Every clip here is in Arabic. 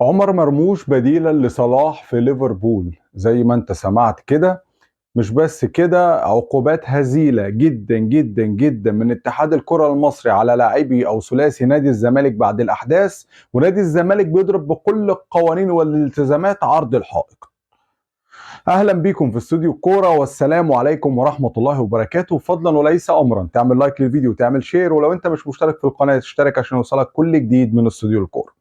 عمر مرموش بديلا لصلاح في ليفربول زي ما انت سمعت كده. مش بس كده، عقوبات هزيلة جدا جدا جدا من اتحاد الكرة المصري على لاعبي او ثلاثي نادي الزمالك بعد الاحداث. ونادي الزمالك بيضرب بكل القوانين والالتزامات عرض الحائط. اهلا بيكم في استوديو الكوره، والسلام عليكم ورحمه الله وبركاته. فضلا وليس امرا تعمل لايك للفيديو وتعمل شير، ولو انت مش مشترك في القناه تشترك عشان يوصلك كل جديد من استوديو الكوره.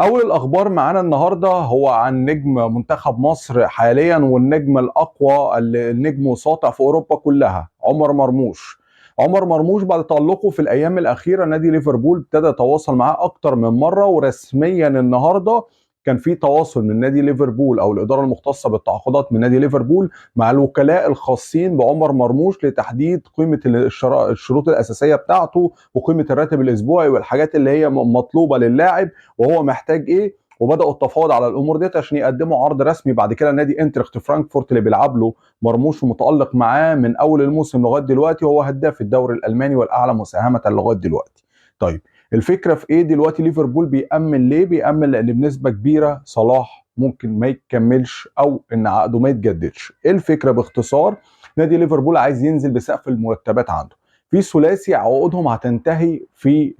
أول الأخبار معانا النهاردة هو عن نجم منتخب مصر حاليا، والنجم الأقوى النجم ساطع في أوروبا كلها، عمر مرموش. عمر مرموش بعد تألقه في الأيام الأخيرة نادي ليفربول ابتدى يتواصل معاه أكتر من مرة، ورسميا النهاردة كان في تواصل من نادي ليفربول أو الإدارة المختصة بالتعاقدات من نادي ليفربول مع الوكلاء الخاصين بعمر مرموش لتحديد قيمة الشروط الأساسية بتاعته، وقيمة الراتب الأسبوعي والحاجات اللي هي مطلوبة للاعب وهو محتاج ايه. وبداوا التفاوض على الامور ديت عشان يقدموا عرض رسمي. بعد كده نادي انترخت فرانكفورت اللي بيلعب له مرموش ومتالق معاه من اول الموسم لغايه دلوقتي، وهو هداف الدوري الالماني والاعلى مساهمه لغايه دلوقتي. طيب، الفكره في ايه دلوقتي؟ ليفربول بيأمن ليه؟ بيأمن لان بنسبه كبيره صلاح ممكن ما يكملش او ان عقده ما يتجددش. ايه الفكره باختصار؟ نادي ليفربول عايز ينزل بسقف المرتبات عنده. في ثلاثي عقودهم هتنتهي في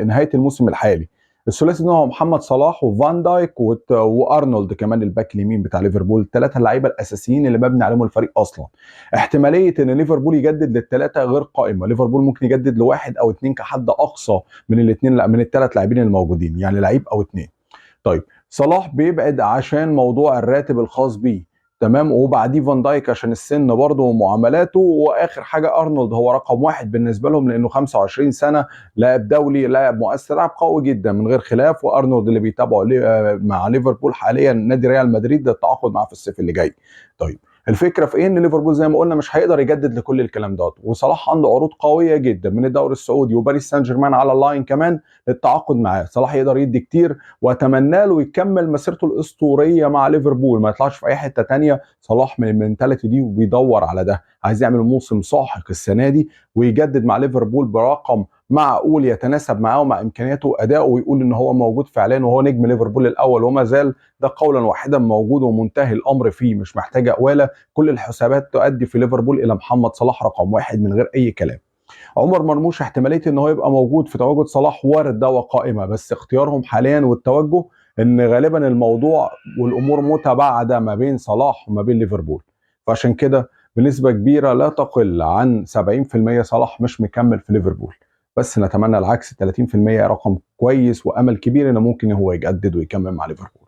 نهايه الموسم الحالي. الثلاثي ده هو محمد صلاح وفان دايك وارنولد كمان الباك اليمين بتاع ليفربول، الثلاثه اللعيبه الاساسيين اللي مبني عليهم الفريق اصلا. احتماليه ان ليفربول يجدد للثلاثه غير قائمه، ليفربول ممكن يجدد لواحد او اثنين كحد اقصى من الاثنين، لا من الثلاث لاعبين الموجودين، يعني لعيب او اثنين. طيب، صلاح بيبعد عشان موضوع الراتب الخاص بيه، تمام، وبعديه فان دايك عشان السن برضه ومعاملاته، واخر حاجه ارنولد هو رقم واحد بالنسبه لهم لانه 25 سنه، لاعب دولي، لاعب مؤثر، لاعب قوي جدا من غير خلاف. وارنولد اللي بيتابعه مع ليفربول حاليا نادي ريال مدريد ده التعاقد معاه في الصيف اللي جاي. طيب، الفكره في ايه؟ ان ليفربول زي ما قلنا مش هيقدر يجدد لكل الكلام ده، وصلاح عنده عروض قويه جدا من الدوري السعودي وباريس سان جيرمان على اللاين كمان للتعاقد معاه. صلاح يقدر يدي كتير، واتمنى له يكمل مسيرته الاسطوريه مع ليفربول، ما يطلعش في اي حته تانية. صلاح من المنتاليتي دي وبيدور على ده، عايز يعمل موسم ساحق السنه دي ويجدد مع ليفربول برقم معقول يتناسب معاه ومع امكانياته وادائه، ويقول ان هو موجود فعليا وهو نجم ليفربول الاول، وما زال ده قولا واحدا موجود ومنتهي الامر فيه، مش محتاج اقواله. كل الحسابات تؤدي في ليفربول الى محمد صلاح رقم واحد من غير اي كلام. عمر مرموش احتماليه ان هو يبقى موجود في تواجد صلاح وارد، ده وقائمه، بس اختيارهم حاليا والتوجه ان غالبا الموضوع والامور متباعده ما بين صلاح وما بين ليفربول. فعشان كده بنسبه كبيره لا تقل عن 70% صلاح مش مكمل في ليفربول، بس نتمنى العكس. 30% رقم كويس وامل كبير انه ممكن هو يجدد ويكمل مع ليفربول.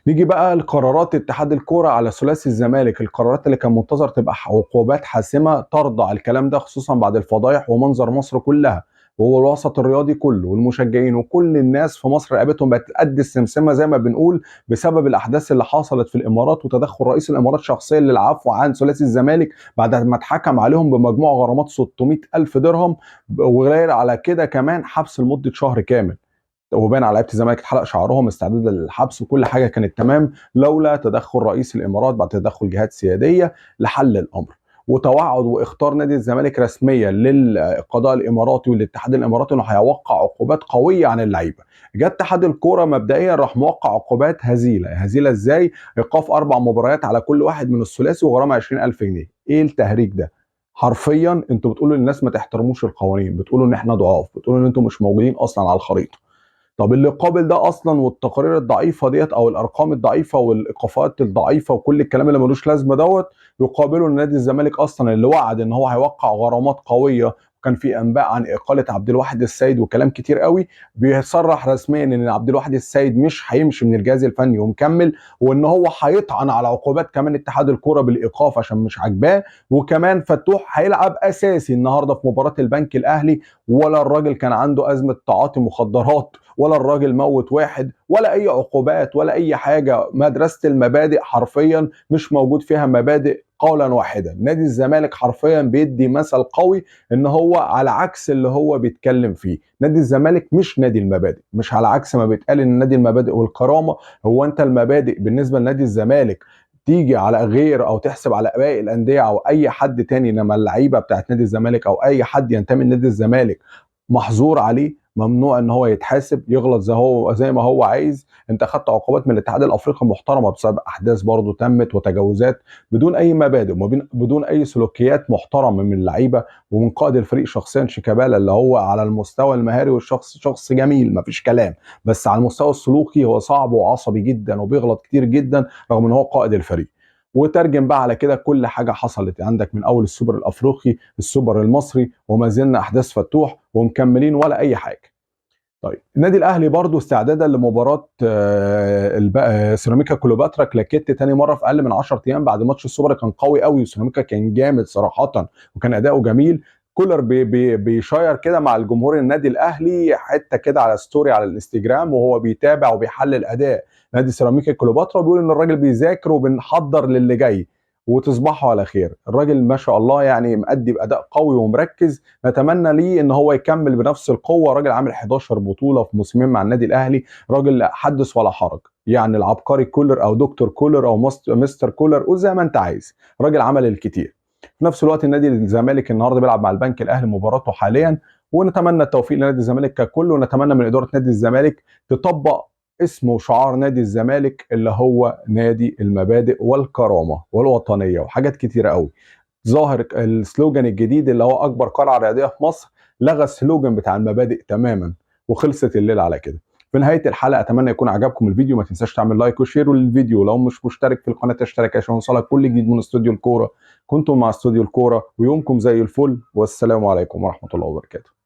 نيجي بقى لقرارات اتحاد الكوره على ثلاثي الزمالك، القرارات اللي كان منتظر تبقى عقوبات حاسمه ترضع الكلام ده، خصوصا بعد الفضايح ومنظر مصر كلها وهو الوسط الرياضي كله والمشجعين وكل الناس في مصر رقبتهم بقت قد السمسمه زي ما بنقول، بسبب الاحداث اللي حصلت في الامارات وتدخل رئيس الامارات شخصيا للعفو عن ثلاثي الزمالك بعد ما اتحكم عليهم بمجموع غرامات 600 الف درهم، وغير على كده كمان حبس لمده شهر كامل. وبان على لعيبه الزمالك اتحلق شعرهم استعدادا للحبس، وكل حاجه كانت تمام لولا تدخل رئيس الامارات بعد تدخل جهات سياديه لحل الامر. وتوعد واختار نادي الزمالك رسميا للقضاء الاماراتي والاتحاد الاماراتي انه هيوقع عقوبات قويه عن اللعيبه. جه اتحاد الكوره مبدئيا راح موقع عقوبات هزيله. هزيله ازاي؟ ايقاف 4 مباريات على كل واحد من الثلاثي وغرامه 20,000 جنيه. ايه التهريج ده؟ حرفيا انتوا بتقولوا للناس ما تحترموش القوانين، بتقولوا ان احنا ضعاف، بتقولوا ان انتوا مش موجودين اصلا على الخريطه. طب اللي قابل ده اصلا، والتقارير الضعيفه ديت او الارقام الضعيفه والايقافات الضعيفه وكل الكلام اللي ملوش لازمه يقابله نادي الزمالك اصلا اللي وعد ان هو هيوقع غرامات قويه. وكان في انباء عن اقاله عبد الواحد السيد وكلام كتير قوي، بيصرح رسميا ان عبد الواحد السيد مش هيمشي من الجهاز الفني ومكمل، وان هو هيطعن على عقوبات كمان اتحاد الكوره بالايقاف عشان مش عاجباه. وكمان فتوح هيلعب اساسي النهارده في مباراه البنك الاهلي، ولا الراجل كان عنده ازمه تعاطي مخدرات، ولا الراجل موت واحد، ولا اي عقوبات ولا اي حاجه. مدرسه المبادئ حرفيا مش موجود فيها مبادئ. قولا واحدا نادي الزمالك حرفيا بيدي مثل قوي ان هو على عكس اللي هو بيتكلم فيه. نادي الزمالك مش نادي المبادئ، مش على عكس ما بيتقال ان نادي المبادئ والكرامه. هو انت المبادئ بالنسبه لنادي الزمالك تيجي على غير او تحسب على باقي الانديه او اي حد تاني، انما اللعيبه بتاعت نادي الزمالك او اي حد ينتمي لنادي الزمالك محظور عليه؟ ممنوع ان هو يتحاسب، يغلط زي ما هو عايز. انت خدت عقوبات من الاتحاد الافريقي محترمه بسبب احداث برضه تمت وتجاوزات بدون اي مبادئ بدون اي سلوكيات محترمه من اللعيبه ومن قائد الفريق شخصيا شيكابالا، اللي هو على المستوى المهاري والشخص شخص جميل مفيش كلام، بس على المستوى السلوكي هو صعب وعصبي جدا وبيغلط كتير جدا رغم ان هو قائد الفريق. وترجم بقى على كده كل حاجه حصلت عندك من اول السوبر الافريقي، السوبر المصري، وما زلنا احداث فتوح ومكملين ولا اي حاجه. طيب النادي الاهلي برضو استعدادا لمباراه سيراميكا كليوباترا كلاكيت تاني مره في اقل من 10 ايام بعد ماتش السوبر كان قوي قوي وسيراميكا كان جامد صراحه وكان اداؤه جميل. كولر بيشير كده مع الجمهور النادي الاهلي حته كده على ستوري على الانستجرام وهو بيتابع وبيحلل اداء نادي سيراميكا كليوباترا، بيقول ان الراجل بيذاكر وبنحضر للي جاي وتصبحوا على خير. الراجل ما شاء الله يعني مأدي بأداء قوي ومركز، نتمنى ليه ان هو يكمل بنفس القوه. راجل عامل 11 بطوله في موسمين مع النادي الاهلي، راجل حدث ولا حرج، يعني العبقري كولر او دكتور كولر او مستر كولر قول زي ما انت عايز، راجل عمل الكتير. في نفس الوقت النادي الزمالك النهارده بيلعب مع البنك الاهلي مباراته حاليا، ونتمنى التوفيق لنادي الزمالك ككل، ونتمنى من اداره نادي الزمالك تطبق اسم وشعار نادي الزمالك اللي هو نادي المبادئ والكرامه والوطنيه وحاجات كتيره قوي. ظاهر السلوجان الجديد اللي هو اكبر قلعه رياضيه في مصر لغى السلوجان بتاع المبادئ تماما وخلصت الليله على كده. في نهايه الحلقه اتمنى يكون عجبكم الفيديو، ما تنساش تعمل لايك وشير للفيديو، لو مش مشترك في القناه اشترك عشان يوصلك كل جديد من استوديو الكوره. كنتم مع استوديو الكوره ويومكم زي الفل، والسلام عليكم ورحمه الله وبركاته.